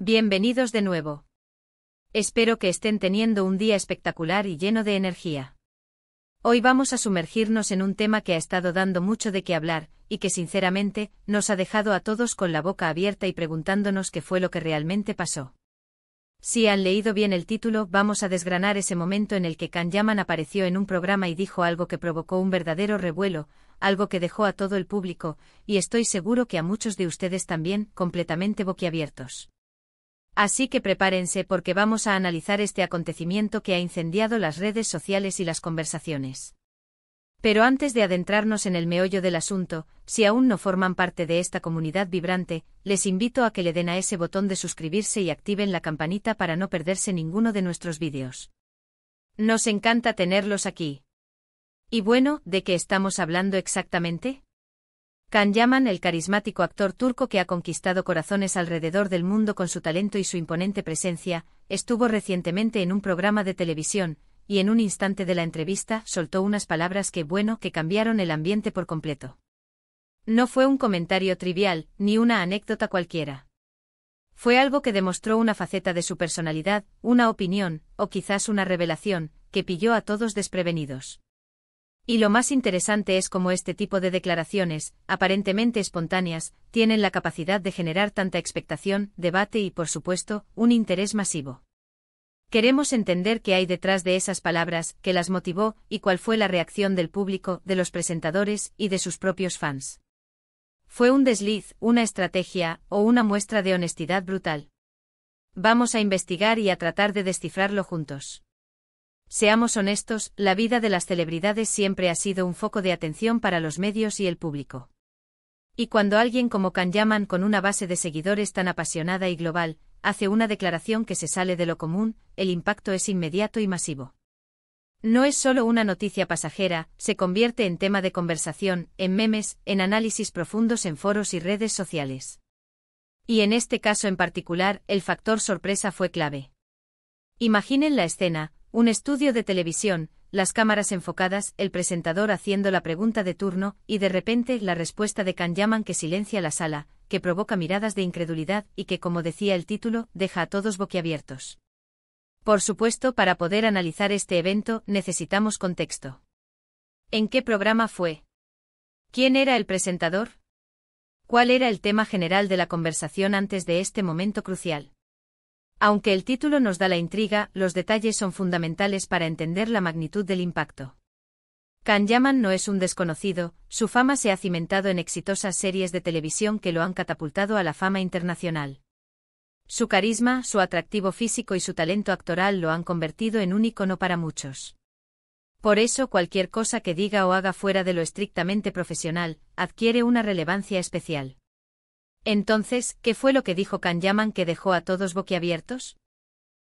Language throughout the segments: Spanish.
Bienvenidos de nuevo. Espero que estén teniendo un día espectacular y lleno de energía. Hoy vamos a sumergirnos en un tema que ha estado dando mucho de qué hablar, y que sinceramente, nos ha dejado a todos con la boca abierta y preguntándonos qué fue lo que realmente pasó. Si han leído bien el título, vamos a desgranar ese momento en el que Can Yaman apareció en un programa y dijo algo que provocó un verdadero revuelo, algo que dejó a todo el público, y estoy seguro que a muchos de ustedes también, completamente boquiabiertos. Así que prepárense porque vamos a analizar este acontecimiento que ha incendiado las redes sociales y las conversaciones. Pero antes de adentrarnos en el meollo del asunto, si aún no forman parte de esta comunidad vibrante, les invito a que le den a ese botón de suscribirse y activen la campanita para no perderse ninguno de nuestros vídeos. Nos encanta tenerlos aquí. Y bueno, ¿de qué estamos hablando exactamente? Can Yaman, el carismático actor turco que ha conquistado corazones alrededor del mundo con su talento y su imponente presencia, estuvo recientemente en un programa de televisión, y en un instante de la entrevista soltó unas palabras que cambiaron el ambiente por completo. No fue un comentario trivial, ni una anécdota cualquiera. Fue algo que demostró una faceta de su personalidad, una opinión, o quizás una revelación, que pilló a todos desprevenidos. Y lo más interesante es cómo este tipo de declaraciones, aparentemente espontáneas, tienen la capacidad de generar tanta expectación, debate y, por supuesto, un interés masivo. Queremos entender qué hay detrás de esas palabras, qué las motivó, y cuál fue la reacción del público, de los presentadores, y de sus propios fans. ¿Fue un desliz, una estrategia, o una muestra de honestidad brutal? Vamos a investigar y a tratar de descifrarlo juntos. Seamos honestos, la vida de las celebridades siempre ha sido un foco de atención para los medios y el público. Y cuando alguien como Can Yaman, con una base de seguidores tan apasionada y global, hace una declaración que se sale de lo común, el impacto es inmediato y masivo. No es solo una noticia pasajera, se convierte en tema de conversación, en memes, en análisis profundos en foros y redes sociales. Y en este caso en particular, el factor sorpresa fue clave. Imaginen la escena. Un estudio de televisión, las cámaras enfocadas, el presentador haciendo la pregunta de turno, y de repente la respuesta de Can Yaman que silencia la sala, que provoca miradas de incredulidad y que, como decía el título, deja a todos boquiabiertos. Por supuesto, para poder analizar este evento, necesitamos contexto. ¿En qué programa fue? ¿Quién era el presentador? ¿Cuál era el tema general de la conversación antes de este momento crucial? Aunque el título nos da la intriga, los detalles son fundamentales para entender la magnitud del impacto. Can Yaman no es un desconocido, su fama se ha cimentado en exitosas series de televisión que lo han catapultado a la fama internacional. Su carisma, su atractivo físico y su talento actoral lo han convertido en un ícono para muchos. Por eso cualquier cosa que diga o haga fuera de lo estrictamente profesional, adquiere una relevancia especial. Entonces, ¿qué fue lo que dijo Can Yaman que dejó a todos boquiabiertos?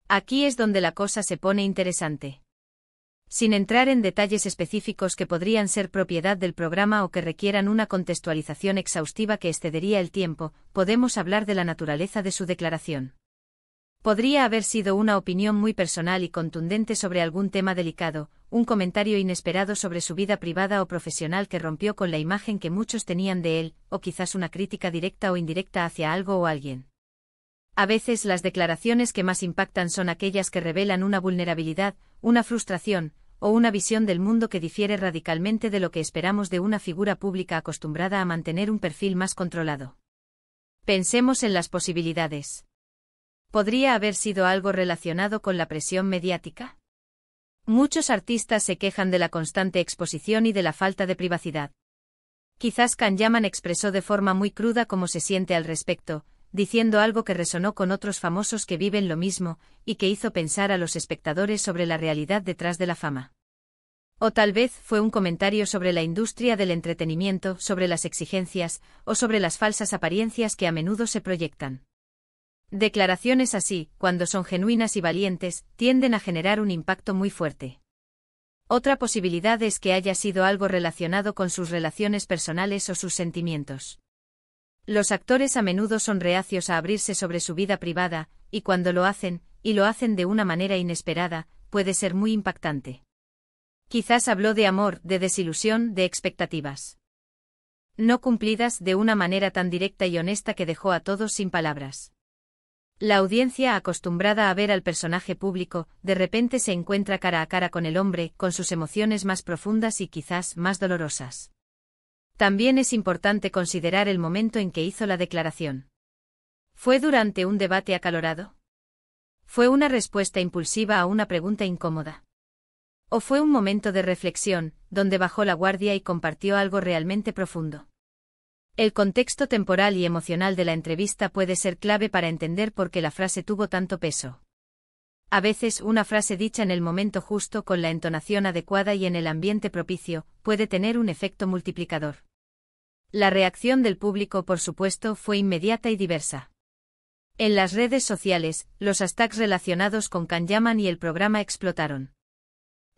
Aquí es donde la cosa se pone interesante. Sin entrar en detalles específicos que podrían ser propiedad del programa o que requieran una contextualización exhaustiva que excedería el tiempo, podemos hablar de la naturaleza de su declaración. Podría haber sido una opinión muy personal y contundente sobre algún tema delicado, un comentario inesperado sobre su vida privada o profesional que rompió con la imagen que muchos tenían de él, o quizás una crítica directa o indirecta hacia algo o alguien. A veces las declaraciones que más impactan son aquellas que revelan una vulnerabilidad, una frustración, o una visión del mundo que difiere radicalmente de lo que esperamos de una figura pública acostumbrada a mantener un perfil más controlado. Pensemos en las posibilidades. ¿Podría haber sido algo relacionado con la presión mediática? Muchos artistas se quejan de la constante exposición y de la falta de privacidad. Quizás Can Yaman expresó de forma muy cruda cómo se siente al respecto, diciendo algo que resonó con otros famosos que viven lo mismo, y que hizo pensar a los espectadores sobre la realidad detrás de la fama. O tal vez fue un comentario sobre la industria del entretenimiento, sobre las exigencias, o sobre las falsas apariencias que a menudo se proyectan. Declaraciones así, cuando son genuinas y valientes, tienden a generar un impacto muy fuerte. Otra posibilidad es que haya sido algo relacionado con sus relaciones personales o sus sentimientos. Los actores a menudo son reacios a abrirse sobre su vida privada, y cuando lo hacen, y lo hacen de una manera inesperada, puede ser muy impactante. Quizás habló de amor, de desilusión, de expectativas no cumplidas de una manera tan directa y honesta que dejó a todos sin palabras. La audiencia, acostumbrada a ver al personaje público, de repente se encuentra cara a cara con el hombre, con sus emociones más profundas y quizás más dolorosas. También es importante considerar el momento en que hizo la declaración. ¿Fue durante un debate acalorado? ¿Fue una respuesta impulsiva a una pregunta incómoda? ¿O fue un momento de reflexión, donde bajó la guardia y compartió algo realmente profundo? El contexto temporal y emocional de la entrevista puede ser clave para entender por qué la frase tuvo tanto peso. A veces, una frase dicha en el momento justo, con la entonación adecuada y en el ambiente propicio, puede tener un efecto multiplicador. La reacción del público, por supuesto, fue inmediata y diversa. En las redes sociales, los hashtags relacionados con Can Yaman y el programa explotaron.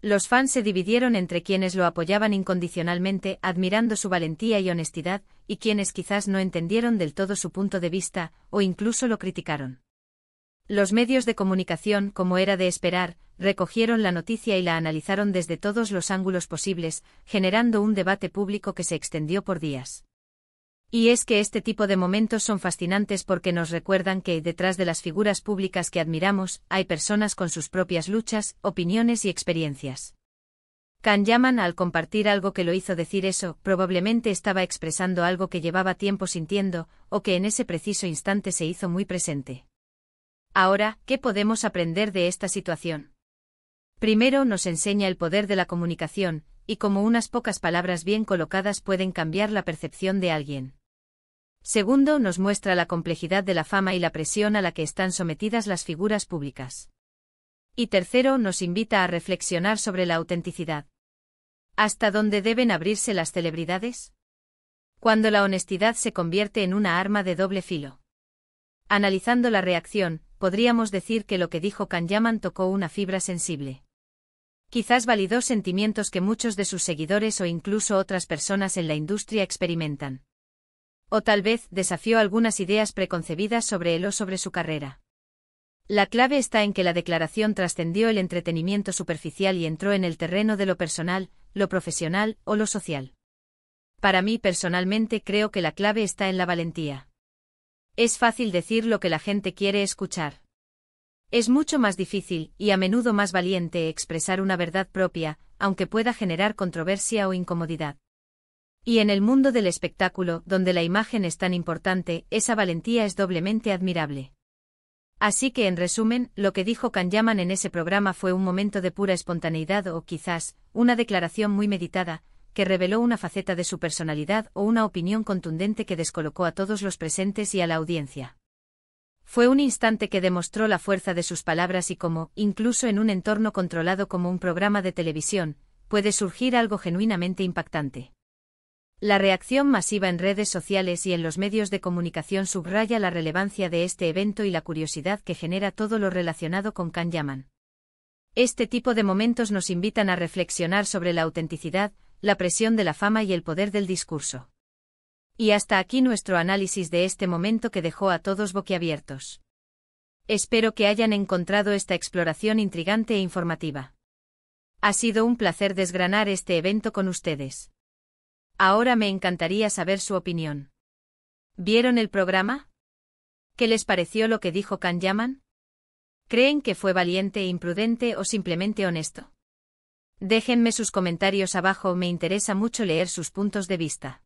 Los fans se dividieron entre quienes lo apoyaban incondicionalmente, admirando su valentía y honestidad, y quienes quizás no entendieron del todo su punto de vista, o incluso lo criticaron. Los medios de comunicación, como era de esperar, recogieron la noticia y la analizaron desde todos los ángulos posibles, generando un debate público que se extendió por días. Y es que este tipo de momentos son fascinantes porque nos recuerdan que, detrás de las figuras públicas que admiramos, hay personas con sus propias luchas, opiniones y experiencias. Can Yaman, al compartir algo que lo hizo decir eso, probablemente estaba expresando algo que llevaba tiempo sintiendo, o que en ese preciso instante se hizo muy presente. Ahora, ¿qué podemos aprender de esta situación? Primero, nos enseña el poder de la comunicación, y cómo unas pocas palabras bien colocadas pueden cambiar la percepción de alguien. Segundo, nos muestra la complejidad de la fama y la presión a la que están sometidas las figuras públicas. Y tercero, nos invita a reflexionar sobre la autenticidad. ¿Hasta dónde deben abrirse las celebridades? Cuando la honestidad se convierte en una arma de doble filo. Analizando la reacción, podríamos decir que lo que dijo Can Yaman tocó una fibra sensible. Quizás validó sentimientos que muchos de sus seguidores o incluso otras personas en la industria experimentan. O tal vez desafió algunas ideas preconcebidas sobre él o sobre su carrera. La clave está en que la declaración trascendió el entretenimiento superficial y entró en el terreno de lo personal, lo profesional o lo social. Para mí personalmente creo que la clave está en la valentía. Es fácil decir lo que la gente quiere escuchar. Es mucho más difícil, y a menudo más valiente, expresar una verdad propia, aunque pueda generar controversia o incomodidad. Y en el mundo del espectáculo, donde la imagen es tan importante, esa valentía es doblemente admirable. Así que, en resumen, lo que dijo Can Yaman en ese programa fue un momento de pura espontaneidad o, quizás, una declaración muy meditada, que reveló una faceta de su personalidad o una opinión contundente que descolocó a todos los presentes y a la audiencia. Fue un instante que demostró la fuerza de sus palabras y cómo, incluso en un entorno controlado como un programa de televisión, puede surgir algo genuinamente impactante. La reacción masiva en redes sociales y en los medios de comunicación subraya la relevancia de este evento y la curiosidad que genera todo lo relacionado con Can Yaman. Este tipo de momentos nos invitan a reflexionar sobre la autenticidad, la presión de la fama y el poder del discurso. Y hasta aquí nuestro análisis de este momento que dejó a todos boquiabiertos. Espero que hayan encontrado esta exploración intrigante e informativa. Ha sido un placer desgranar este evento con ustedes. Ahora me encantaría saber su opinión. ¿Vieron el programa? ¿Qué les pareció lo que dijo Can Yaman? ¿Creen que fue valiente e imprudente o simplemente honesto? Déjenme sus comentarios abajo, me interesa mucho leer sus puntos de vista.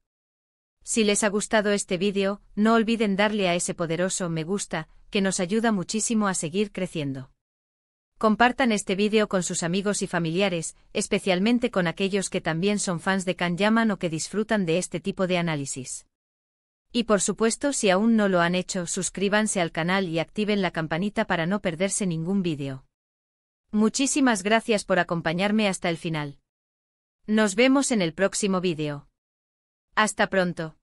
Si les ha gustado este vídeo, no olviden darle a ese poderoso me gusta, que nos ayuda muchísimo a seguir creciendo. Compartan este vídeo con sus amigos y familiares, especialmente con aquellos que también son fans de Can Yaman o que disfrutan de este tipo de análisis. Y por supuesto, si aún no lo han hecho, suscríbanse al canal y activen la campanita para no perderse ningún vídeo. Muchísimas gracias por acompañarme hasta el final. Nos vemos en el próximo vídeo. Hasta pronto.